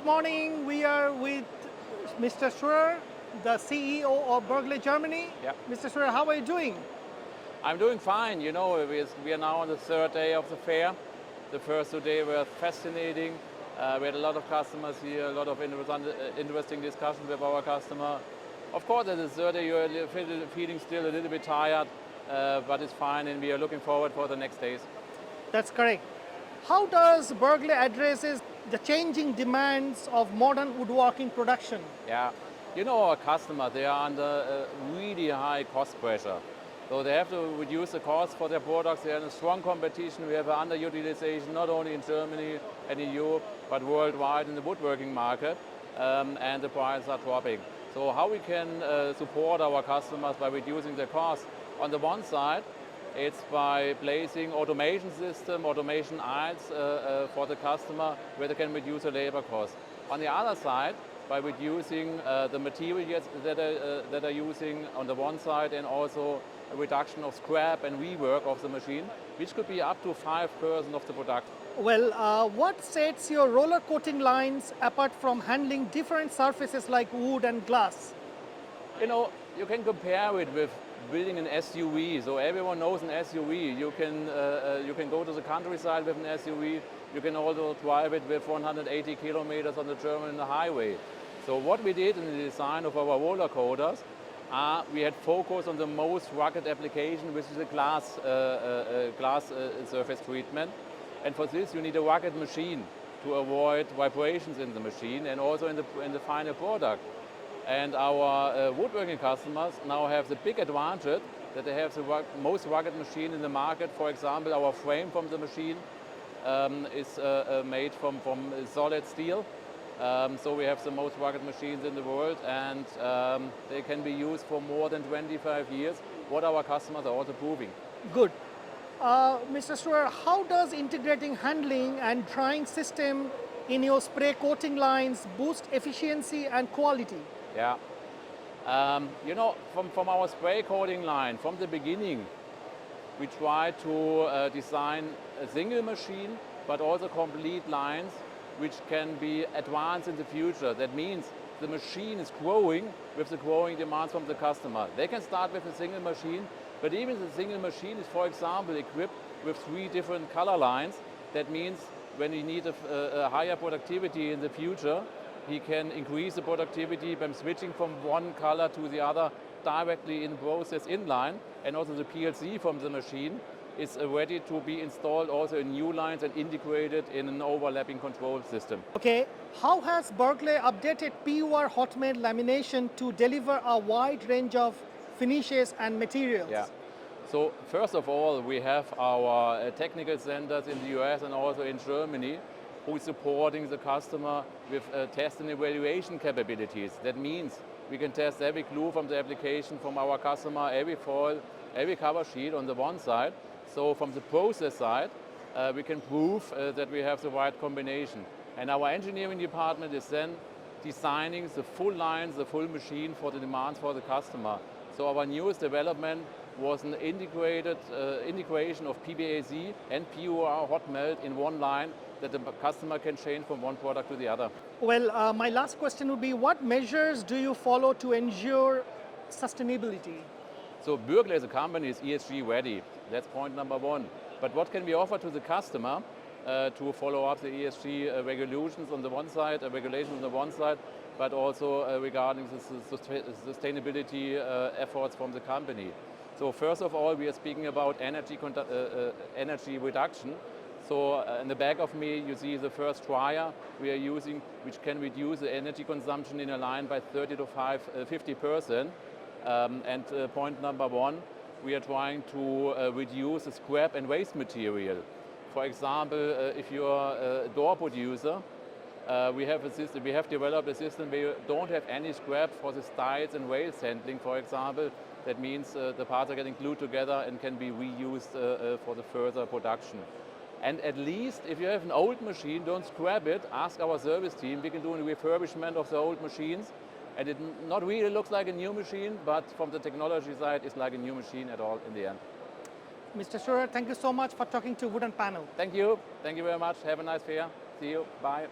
morning. We are with Mr. Schröer, the CEO of Bürkle Germany. Yeah. Mr. Schröer, how are you doing? I'm doing fine. You know, we are now on the third day of the fair. The first 2 days were fascinating. We had a lot of customers here, a lot of interesting discussions with our customer. Of course, at the third day you're feeling still a little bit tired, but it's fine, and we are looking forward for the next days. That's correct. How does Bürkle addresses the changing demands of modern woodworking production? Yeah, you know, our customers, they are under really high cost pressure. So they have to reduce the cost for their products. They are in a strong competition. We have an underutilization not only in Germany and in Europe, but worldwide in the woodworking market, and the prices are dropping. So how we can support our customers by reducing their costs? On the one side, it's by placing automation system, automation aisles for the customer where they can reduce the labor cost. On the other side, by reducing the materials that are using on the one side, and also a reduction of scrap and rework of the machine, which could be up to 5% of the production. Well, what sets your roller coating lines apart from handling different surfaces like wood and glass? You know, you can compare it with building an SUV. So everyone knows an SUV. You can go to the countryside with an SUV. You can also drive it with 180 kilometers on the German highway. So what we did in the design of our roller coaters, we had focused on the most rugged application, which is a glass surface treatment. And for this, you need a rugged machine to avoid vibrations in the machine and also in the final product. And our woodworking customers now have the big advantage that they have the most rugged machine in the market. For example, our frame from the machine is made from solid steel. So we have the most rugged machines in the world, and they can be used for more than 25 years, what our customers are also proving. Good. Mr. Schröer, how does integrating handling and drying system in your spray coating lines boost efficiency and quality? Yeah. You know, from our spray coating line, from the beginning, we try to design a single machine, but also complete lines which can be advanced in the future. That means the machine is growing with the growing demands from the customer. They can start with a single machine, but even the single machine is, for example, equipped with 3 different color lines. That means when you need a higher productivity in the future, he can increase the productivity by switching from one color to the other directly in the process inline, and also the PLC from the machine is ready to be installed also in new lines and integrated in an overlapping control system. Okay, how has Bürkle updated PUR hot melt lamination to deliver a wide range of finishes and materials? Yeah. So first of all, we have our technical centers in the US and also in Germany who is supporting the customer with test and evaluation capabilities. That means we can test every glue from the application from our customer, every foil, every cover sheet on the one side. So from the process side, we can prove that we have the right combination. And our engineering department is then designing the full lines, the full machine for the demands for the customer. So our newest development was an integration of PBAZ and PUR hot melt in one line that the customer can change from one product to the other. Well, my last question would be, what measures do you follow to ensure sustainability? So Bürkle as a company is ESG ready. That's point number 1. But what can we offer to the customer to follow up the ESG regulations on the one side, but also regarding the sustainability efforts from the company. So first of all, we are speaking about energy reduction. So in the back of me, you see the first dryer we are using, which can reduce the energy consumption in a line by 30 to 50%. And point number 1, we are trying to reduce the scrap and waste material. For example, if you are a door producer, we have developed a system where you don't have any scrap for the styles and rails handling, for example. That means the parts are getting glued together and can be reused for the further production. And at least if you have an old machine, don't scrap it, ask our service team. We can do a refurbishment of the old machines, and it not really looks like a new machine, but from the technology side, it's like a new machine at all in the end. Mr. Schröer, thank you so much for talking to Wood and Panel. Thank you. Thank you very much. Have a nice fair. See you. Bye.